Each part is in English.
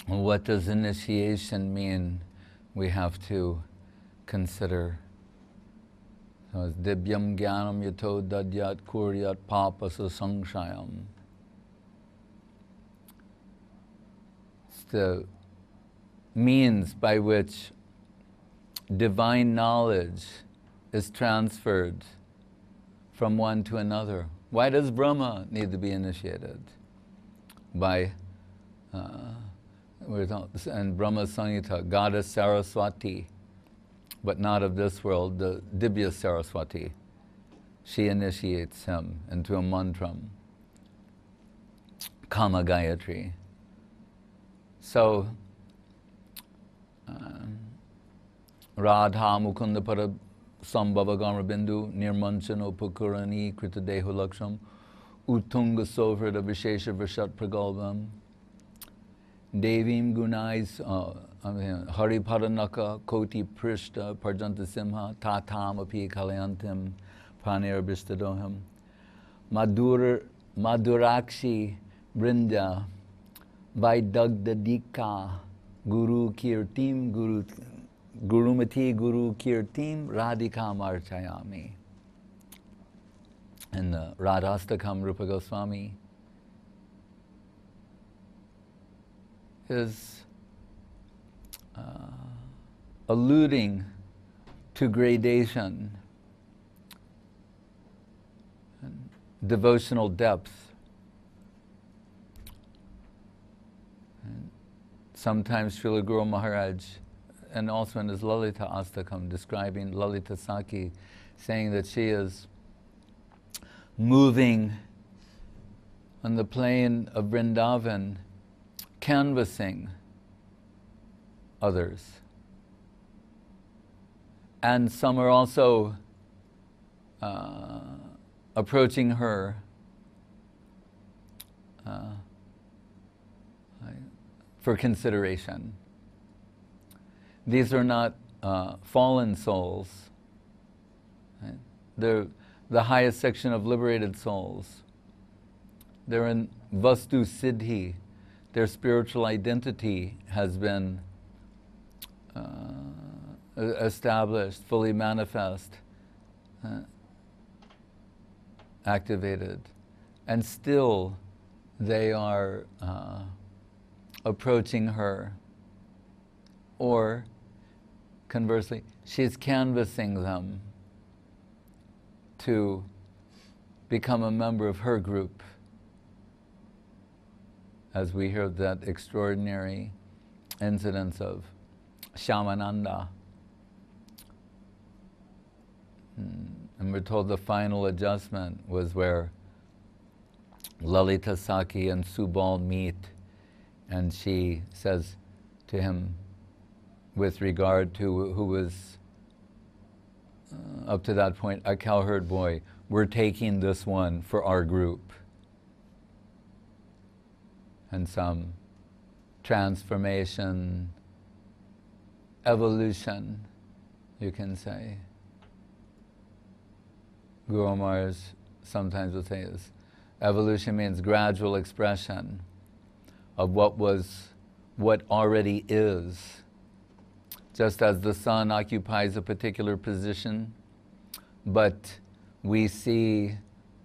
What does initiation mean? We have to consider. So it's dibyam jnanam yato dadyat kuryat papasa samshayam. It's the means by which divine knowledge is transferred from one to another. Why does Brahma need to be initiated? By, and Brahma Samhita, Goddess Saraswati, but not of this world, the Dibya Saraswati. She initiates him into a mantram, Kama Gayatri. So, Radha Mukunda Para Sambhava Gamra Nirmanchano Pukurani Krita Dehu Laksham Utunga Sovrada Vishesha Vishat Pragalvam Devim Gunais Haripadanaka Koti Prishta Parjanta Simha Tatam Api Kalyantim Pranir Bistadoham Madurakshi Brinda Vaidagda Dika Guru Kirtim Gurumati Guru Kirtim Radhikam Archayami. And the Radhastakam Rupa Goswami is alluding to gradation and devotional depth. And sometimes Srila Guru Maharaj, and also in his Lalita Astakam, describing Lalita Saki, saying that she is moving on the plain of Vrindavan, canvassing others. And some are also approaching her for consideration. These are not fallen souls. Right? They're the highest section of liberated souls. They're in Vastu Siddhi. Their spiritual identity has been established, fully manifest, activated. And still they are approaching her. Or, conversely, she's canvassing them to become a member of her group. As we hear that extraordinary incidence of Shyamananda. And we're told the final adjustment was where Lalita Saki and Subal meet, and she says to him, with regard to who was up to that point a cowherd boy, we're taking this one for our group. And some transformation, evolution, you can say. Guru Maharaj sometimes will say this. Evolution means gradual expression of what already is. Just as the sun occupies a particular position, but we see,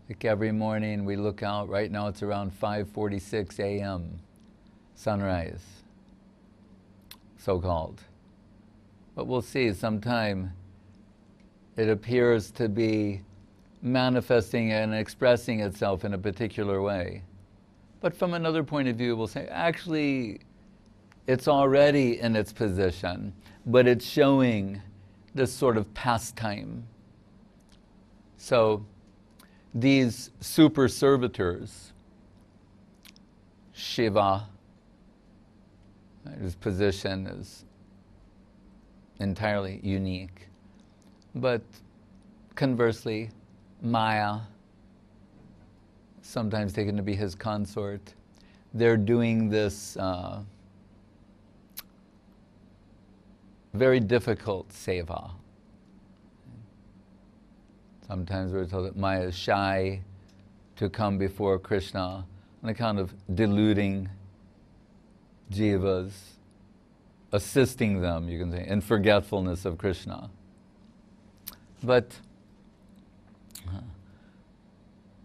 like every morning we look out, right now it's around 5:46 a.m., sunrise, so-called. But we'll see, sometime it appears to be manifesting and expressing itself in a particular way. But from another point of view, we'll say, actually, it's already in its position, but it's showing this sort of pastime. So these super servitors, Shiva, his position is entirely unique. But conversely, Maya, sometimes taken to be his consort, they're doing this very difficult seva. Sometimes we're told that Maya is shy to come before Krishna on account of deluding jivas, assisting them, you can say, in forgetfulness of Krishna. But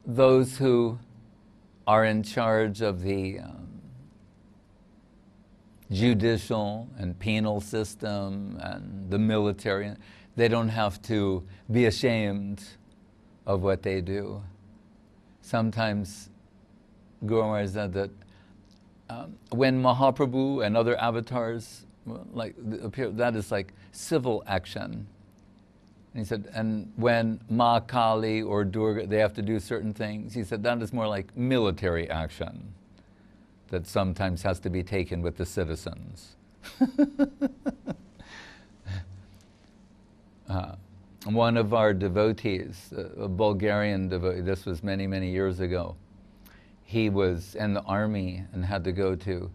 those who are in charge of the judicial and penal system and the military, they don't have to be ashamed of what they do. Sometimes Guru Maharaj said that when Mahaprabhu and other avatars appear, that is like civil action. And he said, and when Ma Kali or Durga, they have to do certain things, he said that is more like military action that sometimes has to be taken with the citizens. One of our devotees, a Bulgarian devotee, this was many, many years ago, he was in the army and had to go to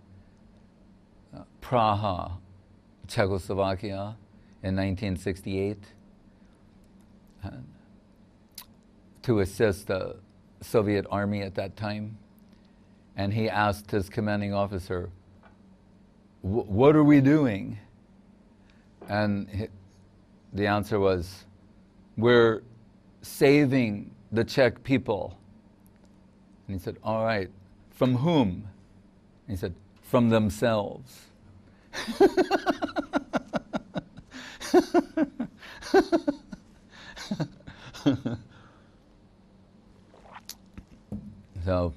Praha, Czechoslovakia in 1968 to assist the Soviet army at that time. And he asked his commanding officer, what are we doing? And the answer was, we're saving the Czech people. And he said, all right, from whom? And he said, from themselves. So,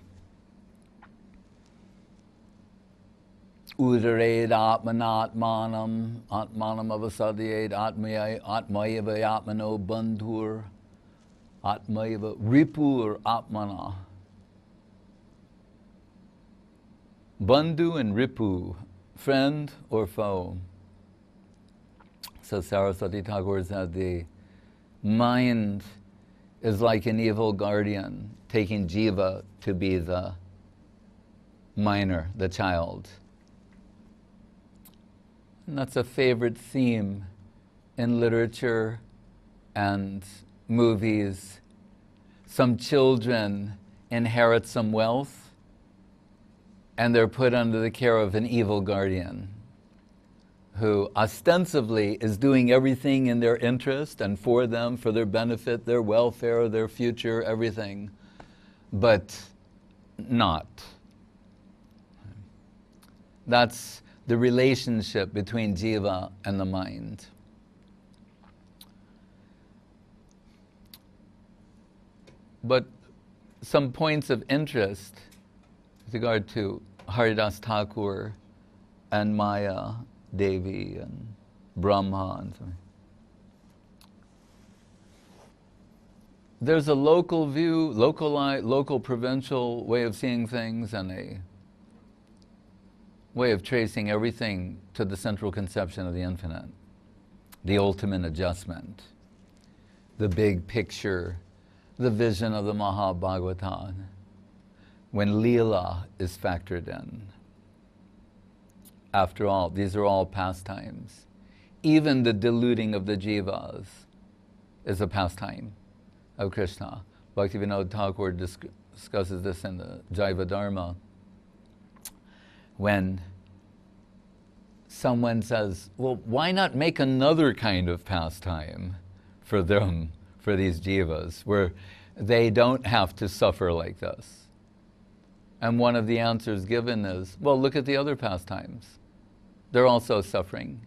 Udared atmanatmanam, atmanam avasadyed, atmayava atmano bandhur, atmayava ripur atmana. Bandhu and ripu, friend or foe. So Saraswati Thakur said the mind is like an evil guardian, taking jiva to be the minor, the child. And that's a favorite theme in literature and movies. Some children inherit some wealth and they're put under the care of an evil guardian who ostensibly is doing everything in their interest and for them, for their benefit, their welfare, their future, everything, but not. That's the relationship between jiva and the mind. But some points of interest with regard to Haridas Thakur and Maya, Devi and Brahma and so on. There's a local view, local provincial way of seeing things and a way of tracing everything to the central conception of the infinite, the ultimate adjustment, the big picture, the vision of the Mahabhagavatam, when Leela is factored in. After all, these are all pastimes. Even the deluding of the jivas is a pastime of Krishna. Bhaktivinoda Thakur discusses this in the Jaiva Dharma. When someone says, well, why not make another kind of pastime for them, for these jivas, where they don't have to suffer like this? And one of the answers given is, well, look at the other pastimes. They're also suffering.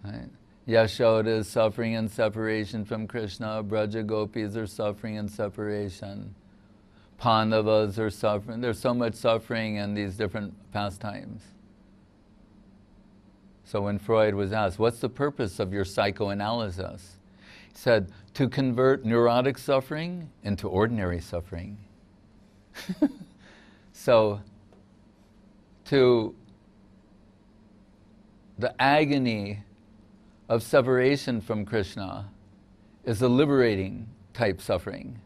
Right? Yashoda is suffering in separation from Krishna. Braja Gopis are suffering in separation. Pandavas are suffering. There's so much suffering in these different pastimes. So when Freud was asked, what's the purpose of your psychoanalysis? He said, to convert neurotic suffering into ordinary suffering. So, to the agony of separation from Krishna is a liberating type suffering.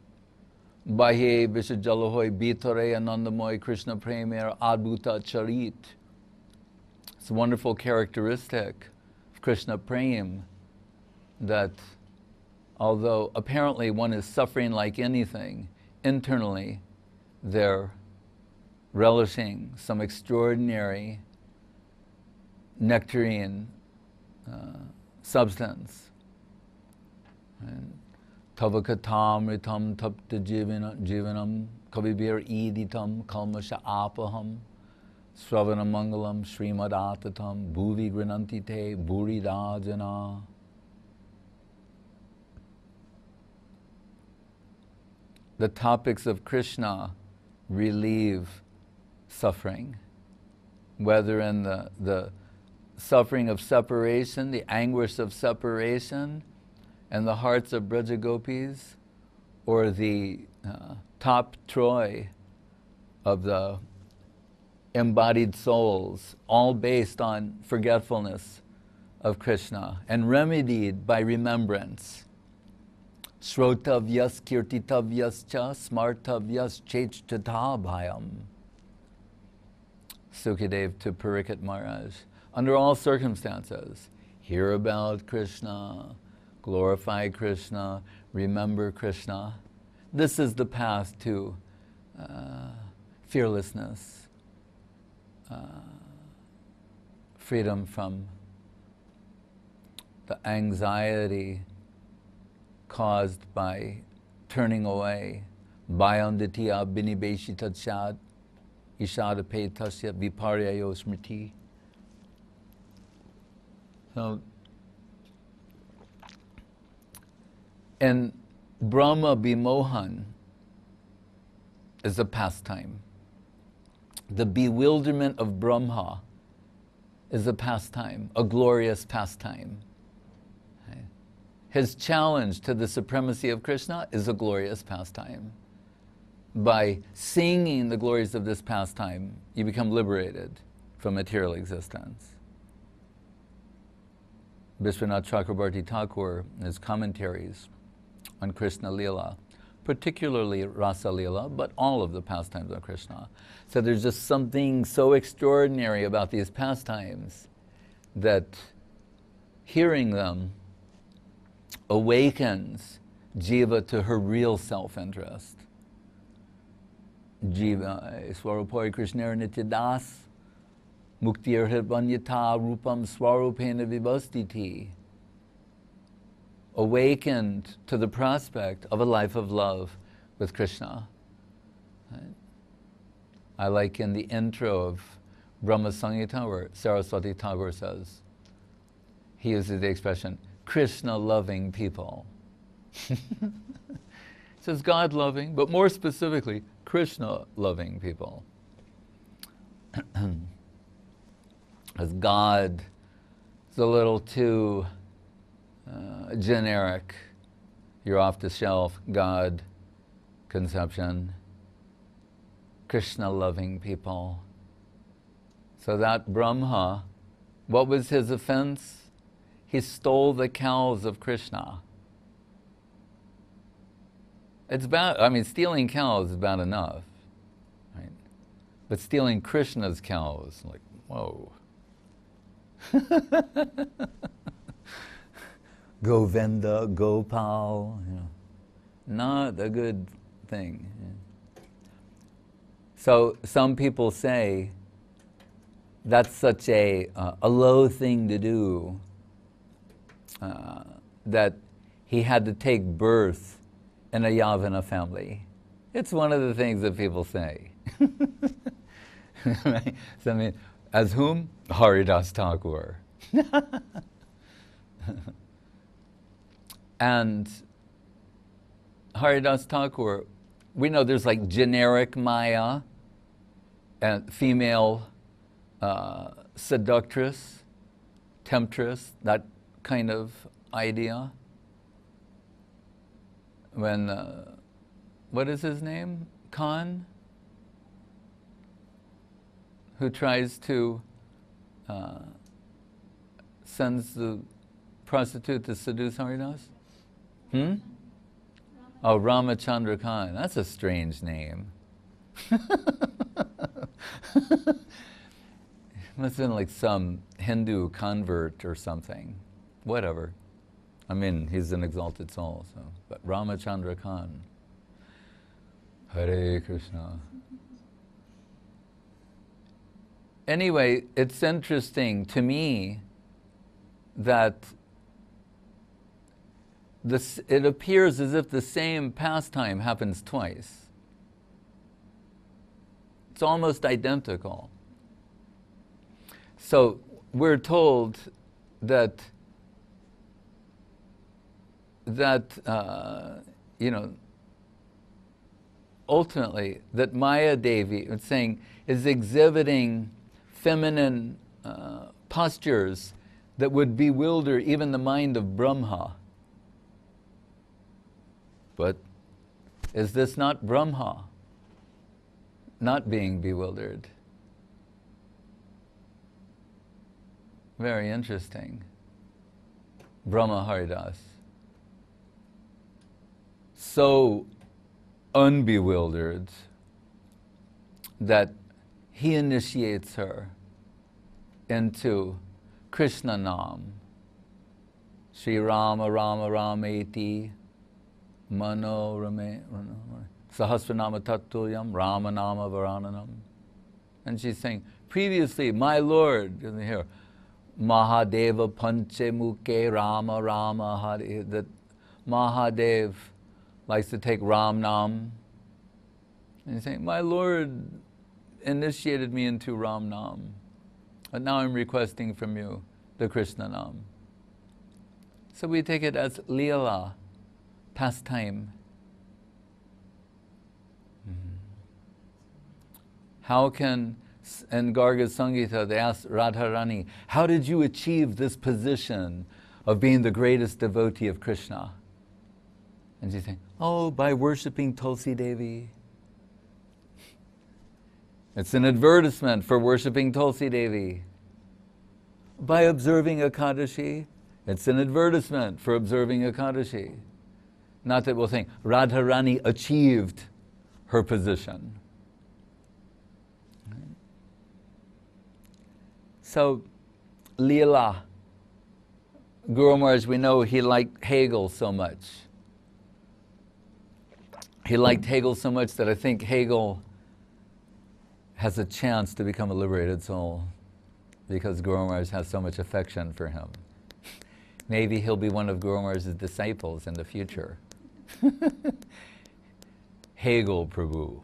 Bahye Vishajalahoy Bitare Anandamoy Krishna Premier Adbhuta Charit. It's a wonderful characteristic of Krishna Prem that although apparently one is suffering like anything, internally they're relishing some extraordinary nectarine substance. And Tavakatamritam tapta jivanam kavibir iditam kalmasha apaham sravana mangalam srimad bhuvi grananti te buridajana. The topics of Krishna relieve suffering, whether in the suffering of separation, the anguish of separation, and the hearts of Braja Gopis, or the top Troy of the embodied souls, all based on forgetfulness of Krishna and remedied by remembrance. Shrotavyas kirtitavyas cha smartavyas chechtatabhayam. Sukadev to Pariksit Maharaj. Under all circumstances, hear about Krishna, glorify Krishna, remember Krishna. This is the path to fearlessness, freedom from the anxiety caused by turning away. Bayandatiya binibeshitad ishadape tasya viparyayo smriti. So, and Brahma Bimohan is a pastime. The bewilderment of Brahma is a pastime, a glorious pastime. His challenge to the supremacy of Krishna is a glorious pastime. By singing the glories of this pastime, you become liberated from material existence. Vishwanath Chakrabarti Thakur, in his commentaries on Krishna Lila, particularly Rasa Lila, but all of the pastimes of Krishna, said there's just something so extraordinary about these pastimes that hearing them awakens Jiva to her real self-interest. Jiva, Swarupari Krishnera Nityadas, Muktir Hirbanyata Rupam Swarupena Vibhastiti. Awakened to the prospect of a life of love with Krishna. Right? I like in the intro of Brahma Samhita where Saraswati Tagore says, he uses the expression, Krishna-loving people. It says God-loving, but more specifically, Krishna-loving people. As God is a little too generic, you're off the shelf, God conception, Krishna-loving people. So that Brahma, what was his offense? He stole the cows of Krishna. It's bad, I mean, stealing cows is bad enough, right? But stealing Krishna's cows, like, whoa. Govinda, Gopal, you know, not a good thing. Yeah. So some people say that's such a low thing to do, that he had to take birth in a Yavana family. It's one of the things that people say. Right? So I mean, as whom? Haridas Thakur. And Haridas Thakur, we know there's like generic Maya and female seductress, temptress, that kind of idea. When, what is his name? Khan? Who tries to, sends the prostitute to seduce Haridas? Oh, Ramachandra Khan. That's a strange name. Must have been like some Hindu convert or something. Whatever. I mean, he's an exalted soul, so. But Ramachandra Khan. Hare Krishna. anyway, it's interesting to me that it appears as if the same pastime happens twice. It's almost identical. So we're told that ultimately, that Maya Devi, it's saying, is exhibiting feminine postures that would bewilder even the mind of Brahma. But is this not Brahma not being bewildered? Very interesting. Brahma Haridas. So unbewildered that he initiates her into Krishna Nam. Shri Rama Rama Rameti Mano Rame Sahasranama Tattulyam Rama Nama Varananam. And she's saying, previously, my Lord, here, Mahadeva Panche Mukhe Rama Rama Hare, that Mahadev likes to take Ram Nam. And he's saying, my Lord initiated me into Ram Nam, but now I'm requesting from you the Krishna Nam. So we take it as Leela, pastime. How can, in Garga Sangita, they asked Radharani, how did you achieve this position of being the greatest devotee of Krishna? And she's saying, oh, by worshipping Tulsi Devi. It's an advertisement for worshipping Tulsi Devi. By observing Ekadashi, it's an advertisement for observing Ekadashi. Not that we'll think Radharani achieved her position. So, Leela, Guru Maharaj, we know he liked Hegel so much. He liked Hegel so much that I think Hegel has a chance to become a liberated soul because Guru Maharaj has so much affection for him. Maybe he'll be one of Guru Maharaj's disciples in the future. Hegel Prabhu.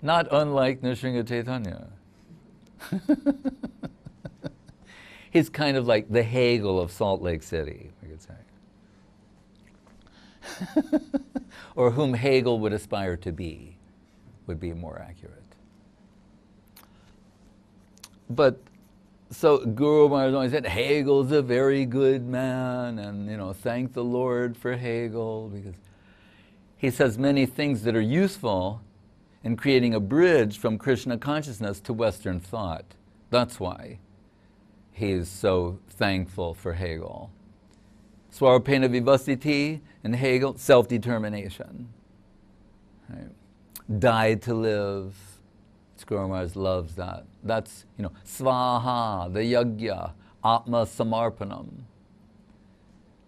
Not unlike Nrsimha Chaitanya. He's kind of like the Hegel of Salt Lake City, we could say. Or whom Hegel would aspire to be, would be more accurate. But, so Guru Maharaj always said, Hegel's a very good man, and thank the Lord for Hegel, because he says many things that are useful in creating a bridge from Krishna consciousness to Western thought. That's why he's so thankful for Hegel. Swarupena Vivasiti in Hegel, self-determination. Right? Die to live. Guru Maharaj loves that. That's, Svaha, the Yagya, Atma Samarpanam.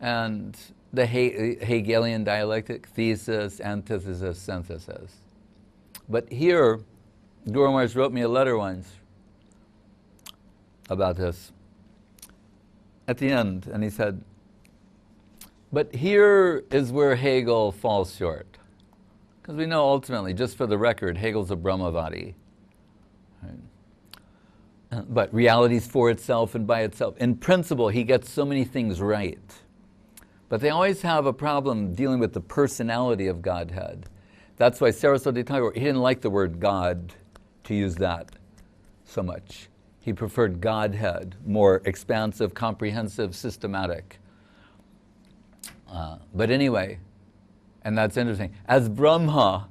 And the Hegelian dialectic, thesis, antithesis, synthesis. But here, Guru Maharaj wrote me a letter once about this at the end, and he said, but here is where Hegel falls short. Because we know ultimately, just for the record, Hegel's a Brahmavadi. Right? But reality's for itself and by itself. In principle, he gets so many things right. But they always have a problem dealing with the personality of Godhead. That's why Saraswati Thakur, he didn't like the word God, to use that so much. He preferred Godhead, more expansive, comprehensive, systematic. But anyway, and that's interesting. As Brahma,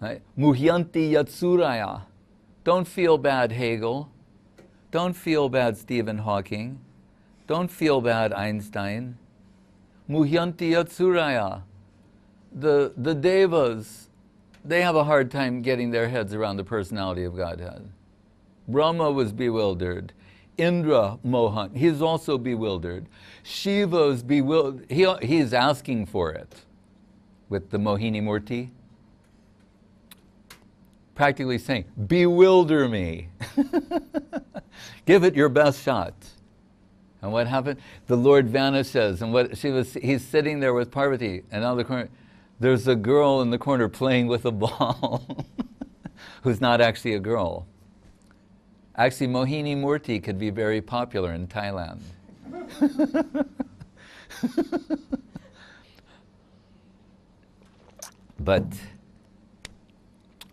right? Muhyanti Yatsuraya. Don't feel bad, Hegel. Don't feel bad, Stephen Hawking. Don't feel bad, Einstein. Muhyanti Yatsuraya. The Devas, they have a hard time getting their heads around the personality of Godhead. Brahma was bewildered. Indra Mohan, he's also bewildered. Shiva's bewildered. He's asking for it with the Mohini Murti. practically saying, bewilder me. Give it your best shot. And what happened? The Lord vanishes, and he's sitting there with Parvati, and out of the corner, there's a girl in the corner playing with a ball, who's not actually a girl. Actually, Mohini Murti could be very popular in Thailand. But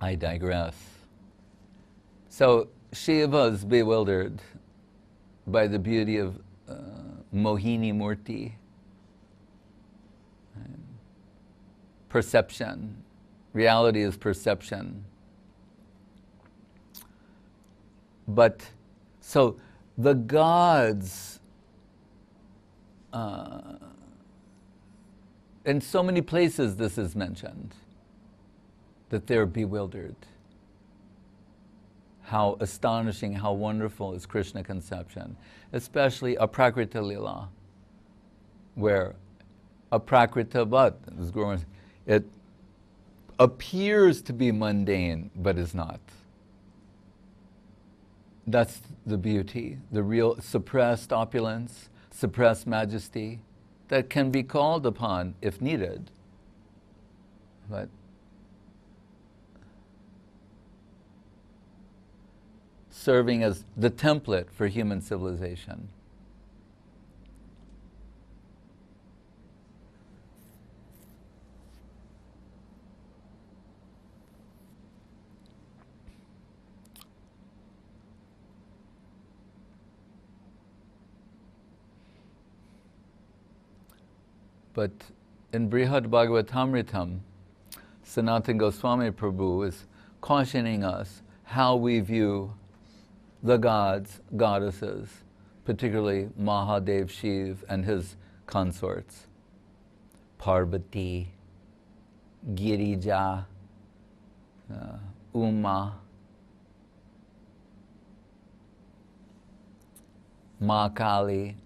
I digress. So Shiva is bewildered by the beauty of Mohini Murti. Perception. Reality is perception. But, so the gods, in so many places this is mentioned, that they're bewildered. How astonishing, how wonderful is Krishna conception, especially Aprakrita Lila, where Aprakrita Bhat, it appears to be mundane, but is not. That's the beauty, the real suppressed opulence, suppressed majesty that can be called upon if needed. But serving as the template for human civilization. But in Brihad Bhagavatamritam, Sanatana Goswami Prabhu is cautioning us how we view the gods, goddesses, particularly Mahadev Shiv and his consorts, Parvati, Girija, Uma, Ma Kali,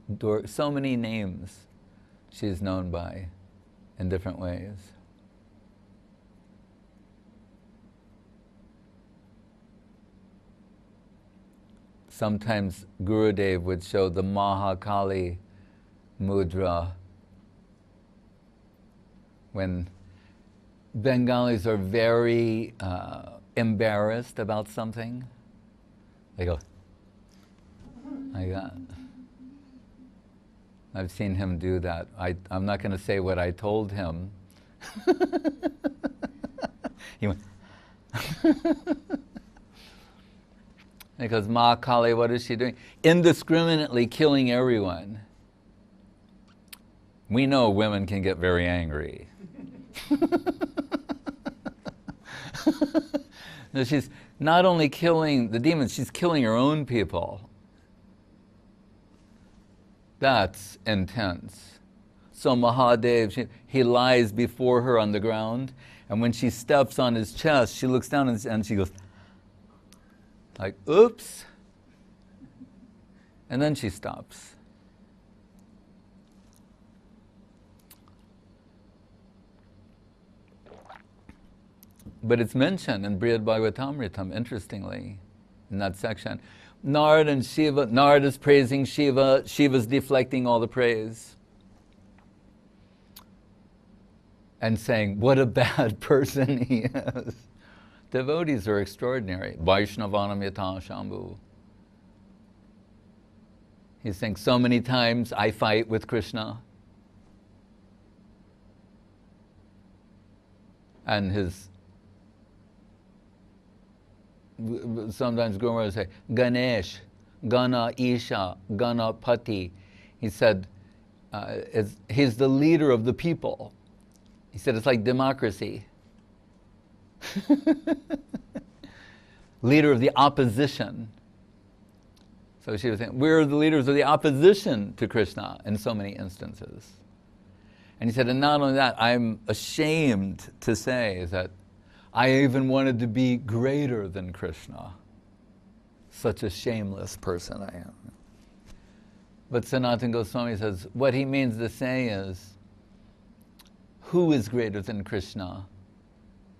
so many names she's known by in different ways. Sometimes Gurudev would show the Mahakali mudra when Bengalis are very embarrassed about something. They go like that. I've seen him do that. I'm not going to say what I told him. He went because Ma Kali, what is she doing? Indiscriminately killing everyone. We know women can get very angry. No, she's not only killing the demons, she's killing her own people. That's intense. So Mahadev, he lies before her on the ground, and when she steps on his chest, she looks down and she goes, like, oops. And then she stops. But it's mentioned in Brihad Bhagavatamritam, interestingly, in that section. Narad and Shiva, Narad is praising Shiva, Shiva's deflecting all the praise. And saying, what a bad person he is. Devotees are extraordinary. Vaishnavanam yata Shambhu. He's saying, so many times I fight with Krishna. And sometimes Guru Maharaj will say, Ganesh, Gana Isha, Gana Pati. He said, he's the leader of the people. He said, it's like democracy. Leader of the opposition. So she was saying, we're the leaders of the opposition to Krishna in so many instances. And he said, and not only that, I'm ashamed to say that I even wanted to be greater than Krishna. Such a shameless person I am. But Sanatana Goswami says, what he means to say is, who is greater than Krishna?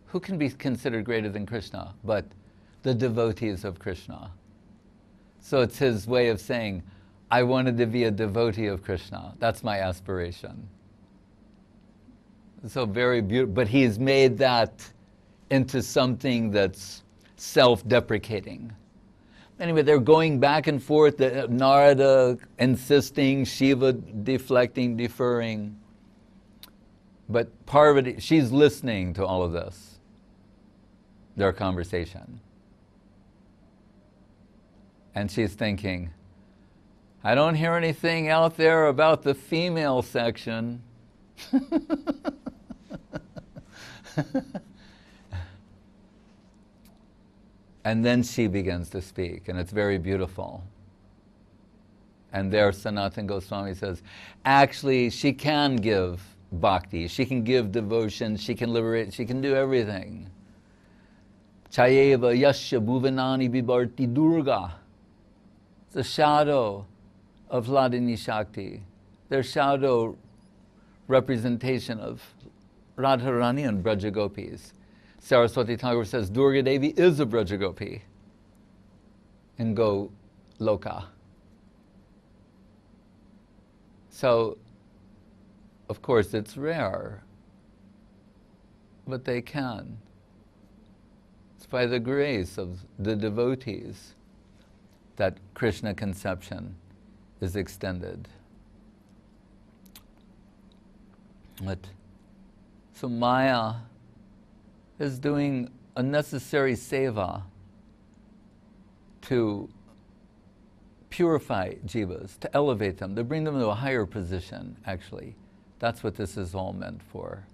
who can be considered greater than Krishna but the devotees of Krishna? So it's his way of saying, I wanted to be a devotee of Krishna. That's my aspiration. So very beautiful, but he's made that into something that's self-deprecating. Anyway, they're going back and forth, Narada insisting, Shiva deflecting, deferring. But Parvati, she's listening to all of this, their conversation. And she's thinking, I don't hear anything out there about the female section. And then she begins to speak, and it's very beautiful. And there Sanatana Goswami says, actually, she can give bhakti, she can give devotion, she can liberate, she can do everything. Chayeva yasya bhuvanani bibarti durga. It's a shadow of Hladini Shakti. Their shadow representation of Radharani and Braja Gopis. Saraswati Thakur says Durga Devi is a Braja Gopi in Go Loka. So, of course, it's rare, but they can. It's by the grace of the devotees that Krishna conception is extended. So Maya is doing a necessary seva to purify jivas, to elevate them, to bring them to a higher position, actually. That's what this is all meant for.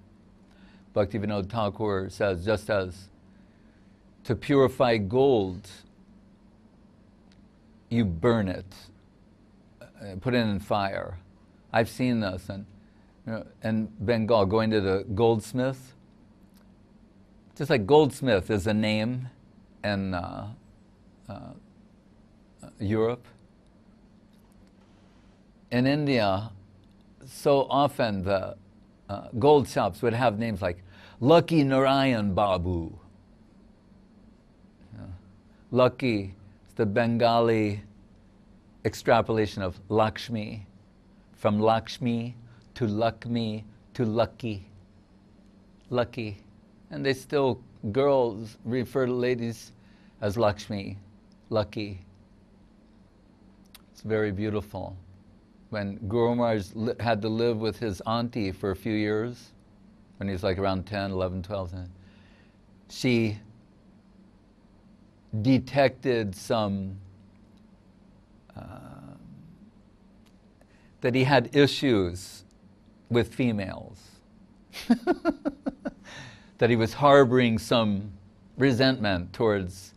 Bhaktivinoda Thakur says, just as to purify gold, you burn it, put it in fire. I've seen this, and in Bengal, going to the goldsmith, just like goldsmith is a name in Europe. In India, so often the gold shops would have names like Lucky Narayan Babu. Lucky is the Bengali extrapolation of Lakshmi, from Lakshmi to Lakmi to Lucky. Lucky. And they still, girls refer to ladies as Lakshmi, Lucky. It's very beautiful. When Guru Maharaj had to live with his auntie for a few years, when he was like around 10, 11, 12, she detected some, that he had issues with females. That he was harboring some resentment towards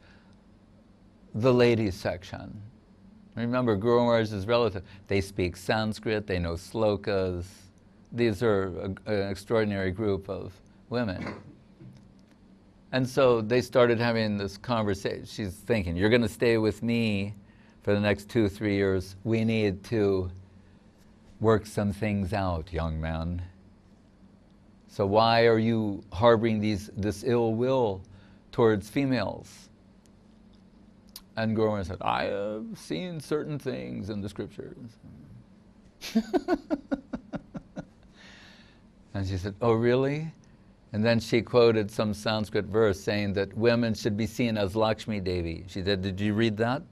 the ladies section. Remember, Guru Maharaj's relative, they speak Sanskrit, they know slokas. These are an extraordinary group of women. And so they started having this conversation. She's thinking, you're going to stay with me for the next 2-3 years. We need to work some things out, young man. So why are you harboring this ill will towards females? And Guru Maharaj said, I have seen certain things in the scriptures. And she said, oh really? And then she quoted some Sanskrit verse saying that women should be seen as Lakshmi Devi. She said, did you read that?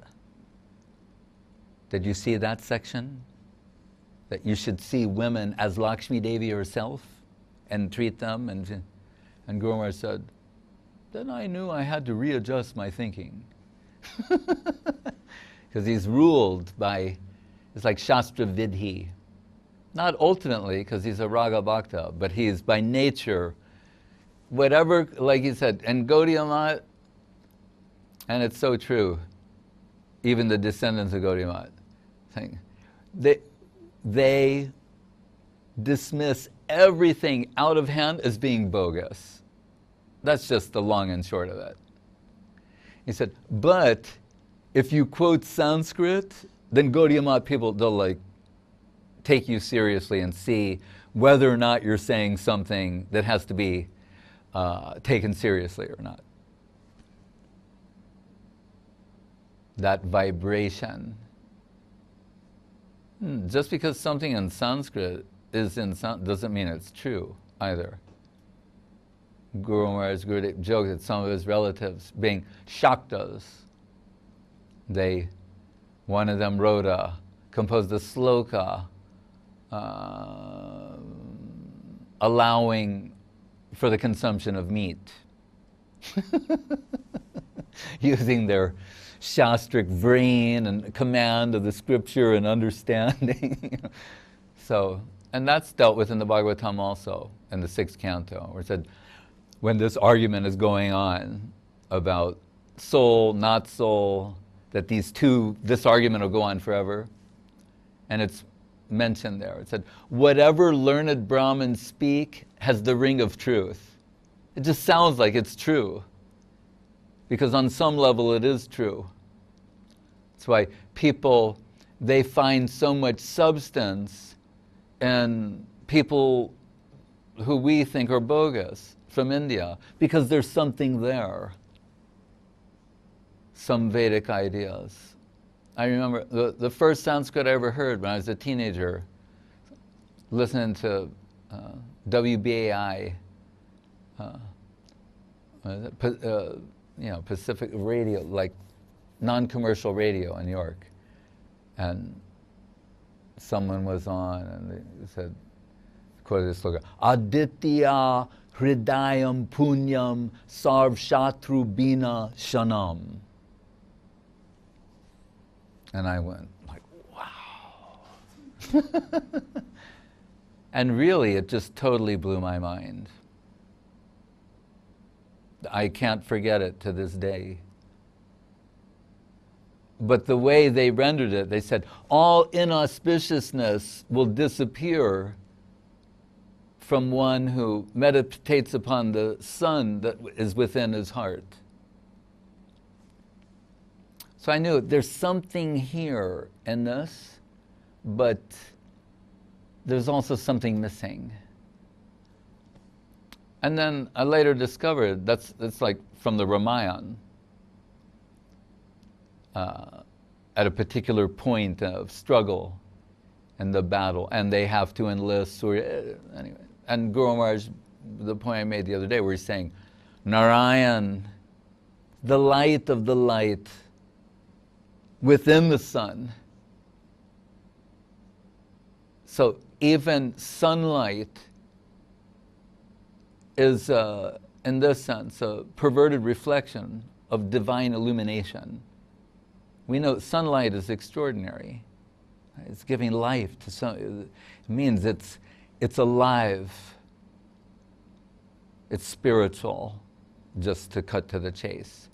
Did you see that section? That you should see women as Lakshmi Devi herself and treat them? And Guru Maharaj said, then I knew I had to readjust my thinking. Because he's ruled by, it's like Shastra Vidhi. Not ultimately, because he's a Raga Bhakta, but he's by nature, whatever, like he said, and Gaudiya Math, and it's so true, even the descendants of Gaudiya Math, they dismiss everything out of hand as being bogus. That's just the long and short of it. He said, but if you quote Sanskrit, then Gaudiya Math people, they'll like take you seriously and see whether or not you're saying something that has to be taken seriously or not. That vibration. Just because something in Sanskrit is in doesn't mean it's true either. Guru Maharaj Gurudev joked that some of his relatives, being Shaktas, one of them composed a sloka allowing for the consumption of meat, using their shastric brain and command of the scripture and understanding. So, and that's dealt with in the Bhagavatam also, in the 6th canto, where it said, when this argument is going on about soul, not soul, that this argument will go on forever, and it's mentioned there. It said, whatever learned Brahmins speak has the ring of truth. It just sounds like it's true, because on some level it is true. That's why people, they find so much substance in people who we think are bogus from India, because there's something there, some Vedic ideas. I remember the first Sanskrit I ever heard when I was a teenager, listening to WBAI, Pacific radio, like non-commercial radio in New York, and someone was on and they said, quoted this slogan, Aditya Hridayam Punyam Sarv Shatru Bina Shanam. And I went like, wow. And really, it just totally blew my mind. I can't forget it to this day. But the way they rendered it, they said, all inauspiciousness will disappear from one who meditates upon the sun that is within his heart. So I knew there's something here in this, but there's also something missing. And then I later discovered that's like from the Ramayana. At a particular point of struggle in the battle, and they have to enlist Surya. Anyway, and Guru Maharaj, the point I made the other day, where he's saying, Narayan, the light of the light within the sun. So even sunlight is, in this sense, a perverted reflection of divine illumination. We know sunlight is extraordinary. It's giving life to some. It means it's alive. It's spiritual, just to cut to the chase.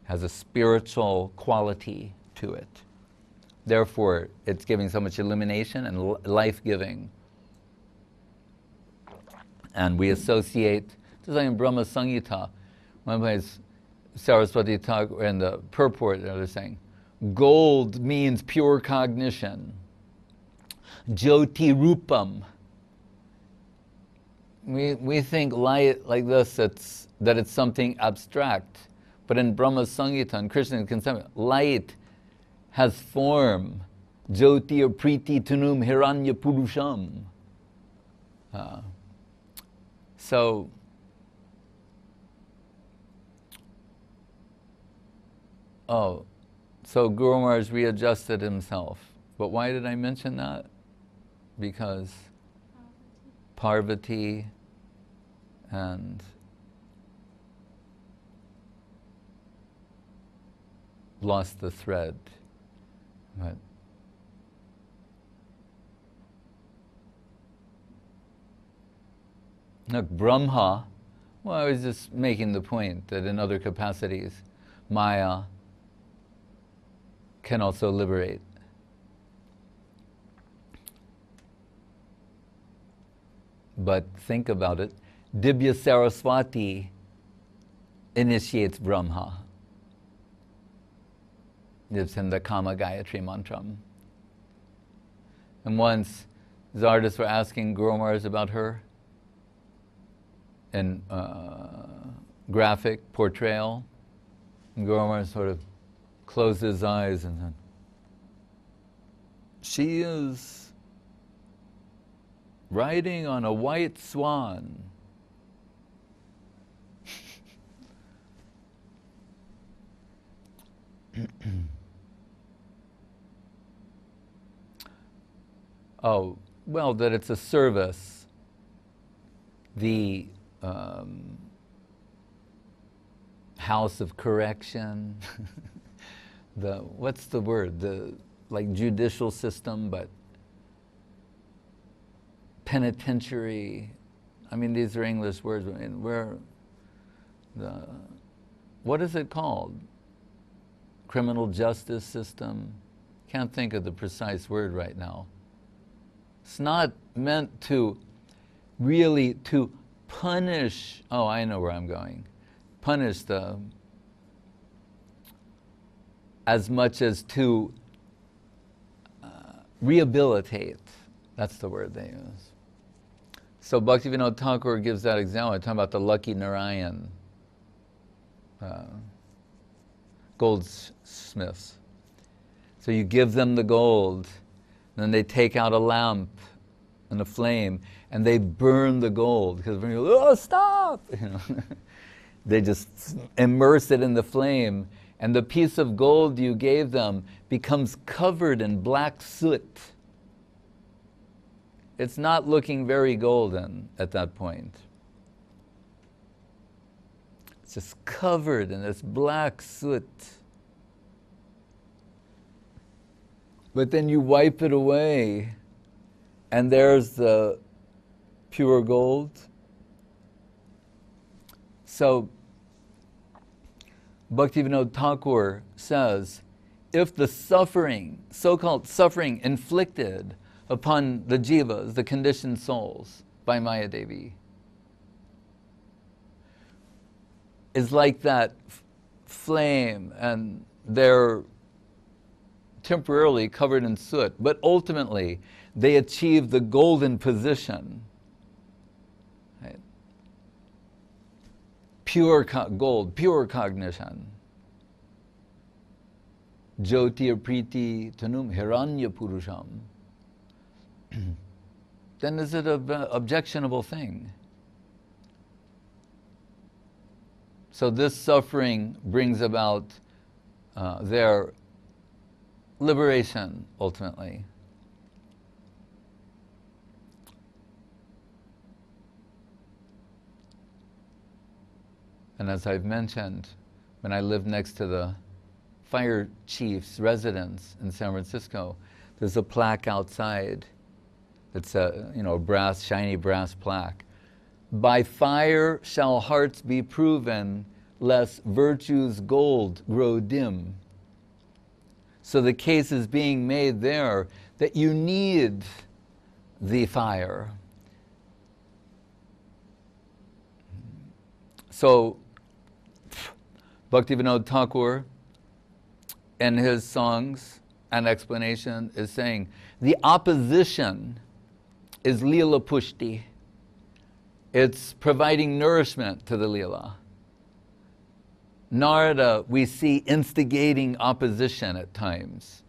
Has a spiritual quality to it. Therefore, it's giving so much illumination and life-giving. And we associate, just like in Brahma Samhita, one place Saraswati Thakur in the purport, they're saying, gold means pure cognition. Jyoti Rupam. We think light like this, that it's something abstract. But in Brahma Samhita and Krishna concept, light has form. Jyoti or Priti Tunum Hiranya Purusham. So Guru Maharaj readjusted himself. But why did I mention that? Because Parvati and lost the thread. But look, Brahma, well, I was just making the point that in other capacities, Maya can also liberate. But think about it, Dibya Saraswati initiates Brahma. Gives him the Kama Gayatri mantram. And once Zardas were asking Guru Maharaj about her, in graphic portrayal. And Guru Maharaj sort of closed his eyes and said, she is riding on a white swan. Oh, well, that it's a service. The house of correction, what's the word? The like judicial system, but penitentiary. I mean, these are English words. I mean, what is it called? Criminal justice system? Can't think of the precise word right now. It's not meant to really to punish, oh, I know where I'm going. Punish as much as to rehabilitate. That's the word they use. So Bhaktivinoda Thakur gives that example. I'm talking about the lucky Narayan goldsmiths. So you give them the gold, and then they take out a lamp and a flame, and they burn the gold, because when you go, oh, stop! You know, they just immerse it in the flame, and the piece of gold you gave them becomes covered in black soot. It's not looking very golden at that point. It's just covered in this black soot. But then you wipe it away, and there's the pure gold. So Bhaktivinoda Thakur says, if the suffering, so-called suffering inflicted upon the jivas, the conditioned souls, by Maya Devi, is like that flame, and they're temporarily covered in soot, but ultimately they achieve the golden position. Right? Pure gold, pure cognition. Jyotir priti tanum hiranya purusham. Then is it an objectionable thing? So this suffering brings about their liberation, ultimately. And as I've mentioned, when I lived next to the fire chief's residence in San Francisco, there's a plaque outside. It's a brass, shiny brass plaque. By fire shall hearts be proven, lest virtue's gold grow dim. So the case is being made there that you need the fire. So Bhaktivinoda Thakur, in his songs and explanation, is saying the opposition is lila pushti. It's providing nourishment to the lila. Narada, we see instigating opposition at times.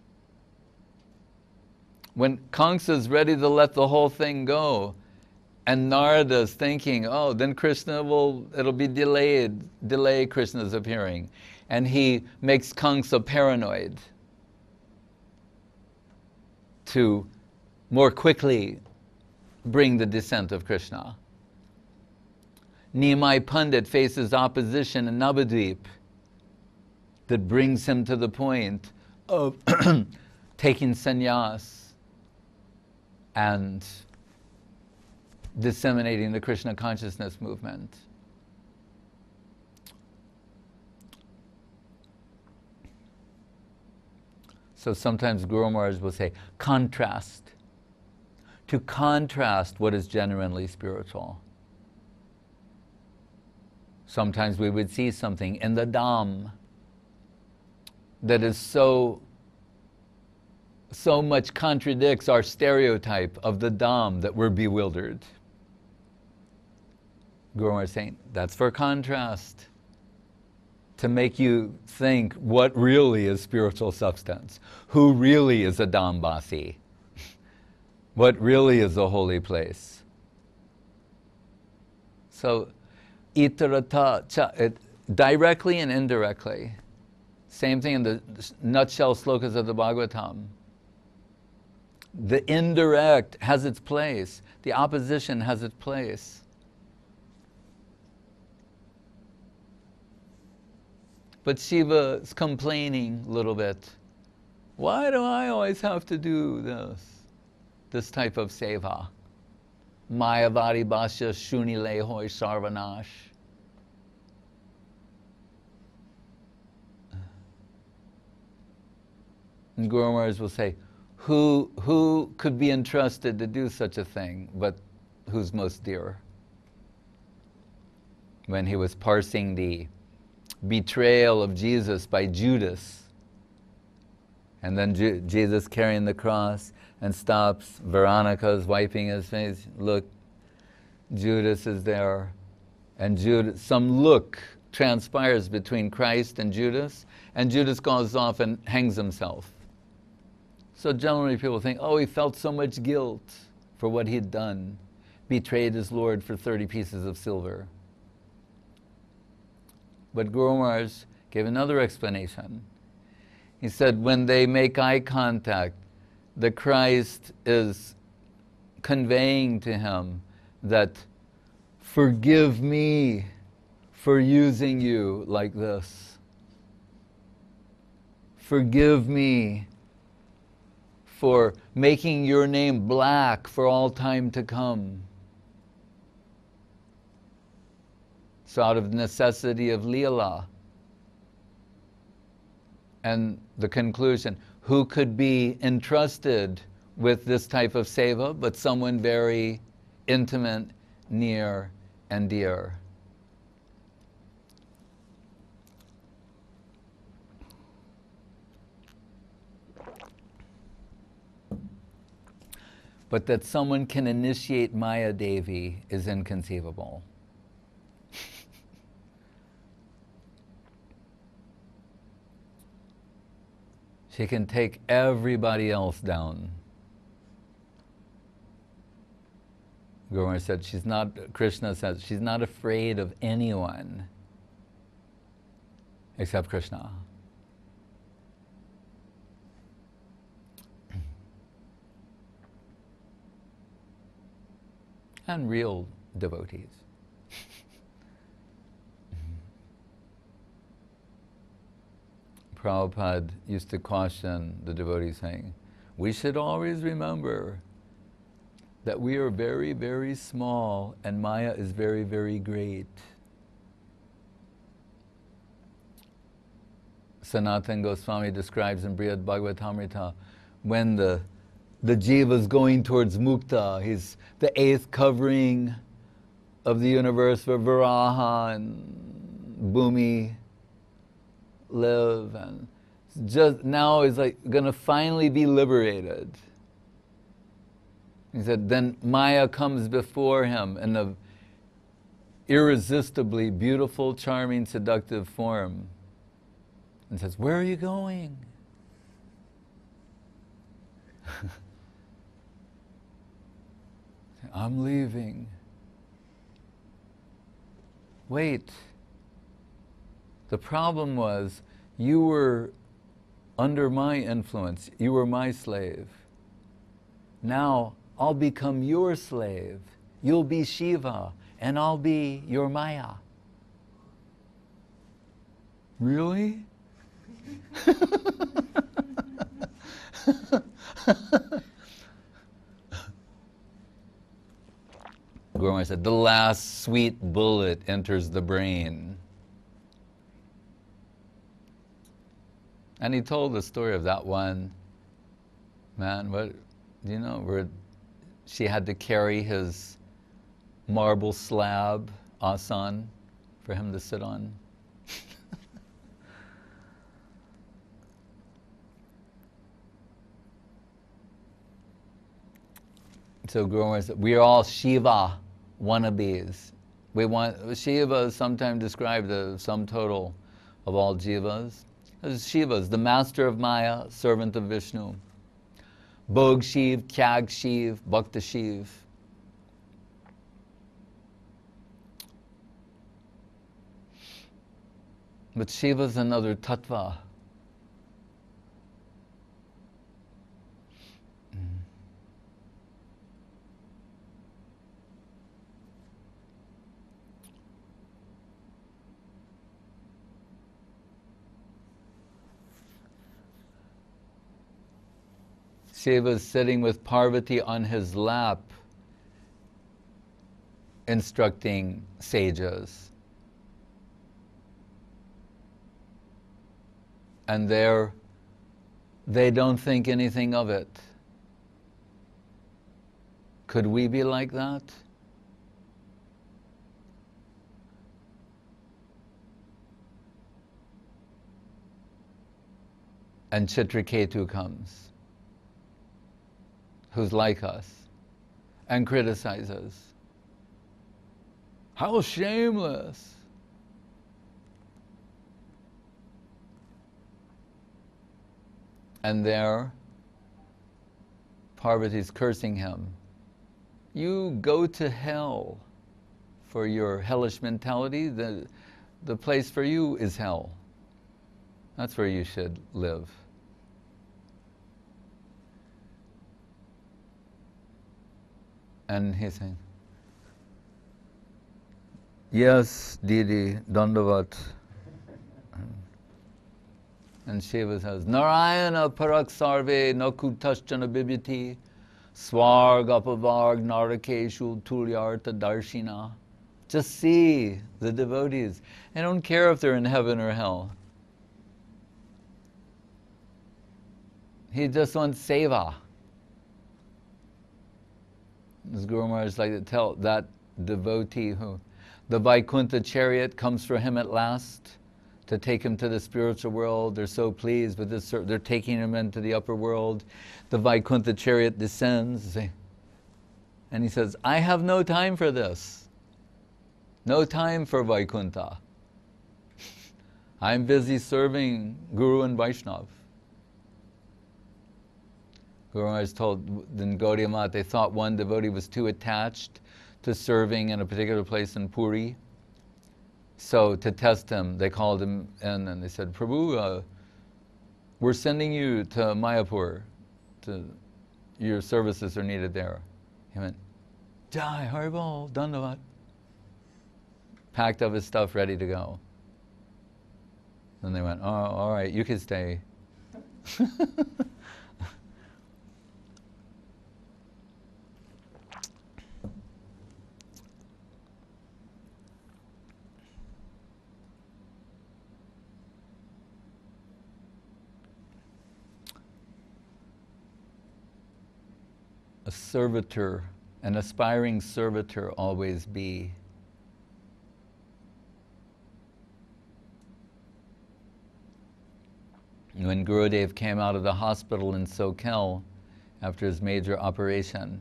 When Kamsa's ready to let the whole thing go, and Narada's thinking, oh, then it'll be delay Krishna's appearing. And he makes Kamsa paranoid to more quickly bring the descent of Krishna. Nimai Pandit faces opposition in Navadvip that brings him to the point of taking sannyas and disseminating the Krishna consciousness movement. So sometimes Guru Maharaj will say, contrast. To contrast what is genuinely spiritual. Sometimes we would see something in the Dham that is so much contradicts our stereotype of the Dham that we're bewildered. Guru Maharaj is saying, that's for contrast, to make you think what really is spiritual substance, who really is a Dambasi, what really is a holy place. So, itarata, directly and indirectly. Same thing in the nutshell slokas of the Bhagavatam. The indirect has its place. The opposition has its place. But Shiva is complaining a little bit. Why do I always have to do this type of seva? Mayavadi Basya Shunile Hoy Sarvanash. And Guru Maharaj will say, who could be entrusted to do such a thing, but who's most dear? When he was parsing the betrayal of Jesus by Judas, and then Jesus carrying the cross and stops, Veronica's wiping his face, look, Judas is there, and Judas, some look transpires between Christ and Judas goes off and hangs himself. So generally people think, oh, he felt so much guilt for what he'd done, betrayed his Lord for 30 pieces of silver. But Guru Maharaj gave another explanation. He said, when they make eye contact, the Christ is conveying to him that, forgive me for using you like this. Forgive me for making your name black for all time to come. So out of necessity of Leela. And the conclusion, who could be entrusted with this type of seva but someone very intimate, near, and dear? But that someone can initiate Maya Devi is inconceivable. She can take everybody else down. Guru Maharaj said, Krishna says, she's not afraid of anyone except Krishna. And real devotees. Prabhupada used to caution the devotees saying, we should always remember that we are very, very small and Maya is very, very great. Sanatana Goswami describes in Brihad Bhagavatamrita when the jiva is going towards mukta, he's the 8th covering of the universe where Varaha and Bhumi live, and just now is like going to finally be liberated. He said, then Maya comes before him in a irresistibly beautiful, charming, seductive form and says, where are you going? I'm leaving. Wait. The problem was, you were under my influence. You were my slave. Now, I'll become your slave. You'll be Shiva, and I'll be your Maya. Really? Guru Maharaj said, the last sweet bullet enters the brain. And he told the story of that one man, where she had to carry his marble slab, asan, for him to sit on. So Guru Maharaj said, we are all Shiva wannabes. Shiva is sometimes described the sum total of all jivas. Shiva is the master of Maya, servant of Vishnu. Bhog Shiv, Kyag Shiv, Bhakta Shiv. But Shiva is another Tattva. Shiva is sitting with Parvati on his lap, instructing sages. And they don't think anything of it. Could we be like that? And Chitraketu comes, who's like us, and criticizes. How shameless! And there, Parvati's cursing him. You go to hell for your hellish mentality. The place for you is hell. That's where you should live. And he's saying, yes, Didi, Dandavat. And Shiva says, Narayana parak sarve nakutaschana bibhiti swarg apavarg narakeshu tulyarta darshina. Just see the devotees. I don't care if they're in heaven or hell. He just wants seva. As Guru Maharaj like to tell that devotee who the Vaikuntha chariot comes for him at last to take him to the spiritual world. They're so pleased with this. They're taking him into the upper world. The Vaikuntha chariot descends. And he says, I have no time for this. No time for Vaikuntha. I'm busy serving Guru and Vaishnav. Guru Maharaj told in Gaudiya Math, they thought one devotee was too attached to serving in a particular place in Puri. So to test him, they called him in and they said, Prabhu, we're sending you to Mayapur. Your services are needed there. He went, Jai, Haribol, Dandavat. Packed up his stuff, ready to go. Then they went, oh, all right, you can stay. A servitor, an aspiring servitor always be. When Gurudev came out of the hospital in Sokel after his major operation,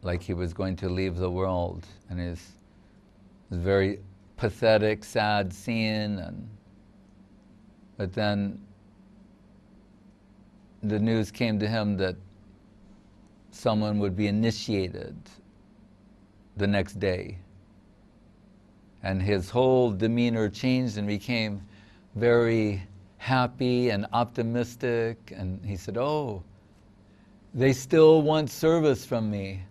like he was going to leave the world, and it was a very pathetic, sad scene, but then the news came to him that someone would be initiated the next day. And his whole demeanor changed and became very happy and optimistic. And he said, oh, they still want service from me.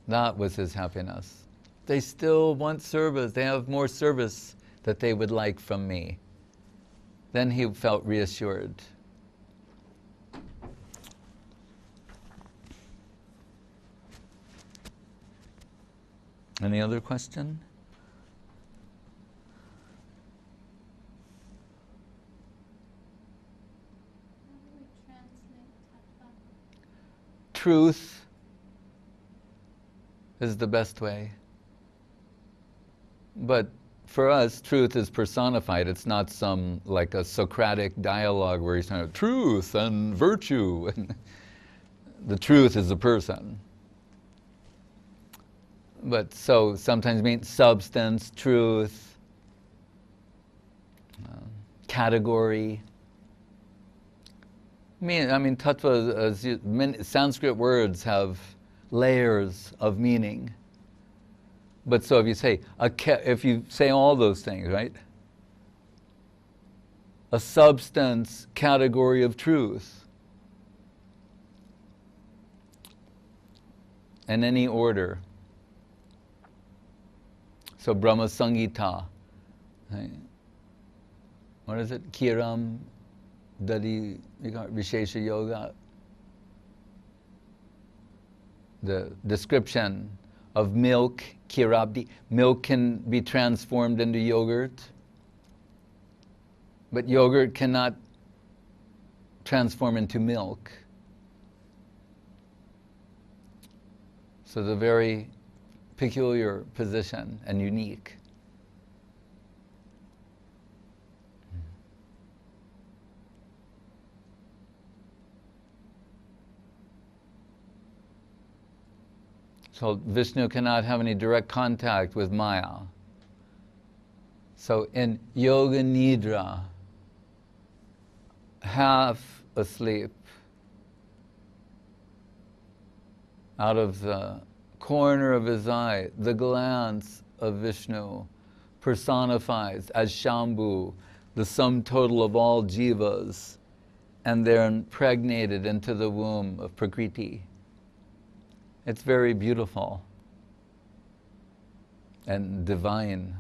That was his happiness. They still want service. They have more service that they would like from me. Then he felt reassured. Any other question? How do we translate tattva? Truth is the best way. But for us, truth is personified. It's not some like a Socratic dialogue where he's saying truth and virtue. The truth is a person. But so sometimes means substance, truth, category. I mean, tattva, many Sanskrit words have layers of meaning. But so if you say all those things, right? A substance, category of truth, in any order. So Brahma Sangita, right? What is it? Kiram Dadi Vishesha Yoga. The description of milk, kirabdi. Milk can be transformed into yogurt, but yogurt cannot transform into milk. So the very peculiar position and unique. So Vishnu cannot have any direct contact with Maya. So in Yoga Nidra, half asleep, out of the corner of his eye, the glance of Vishnu personifies as Shambhu, the sum total of all jivas, and they're impregnated into the womb of Prakriti. It's very beautiful and divine.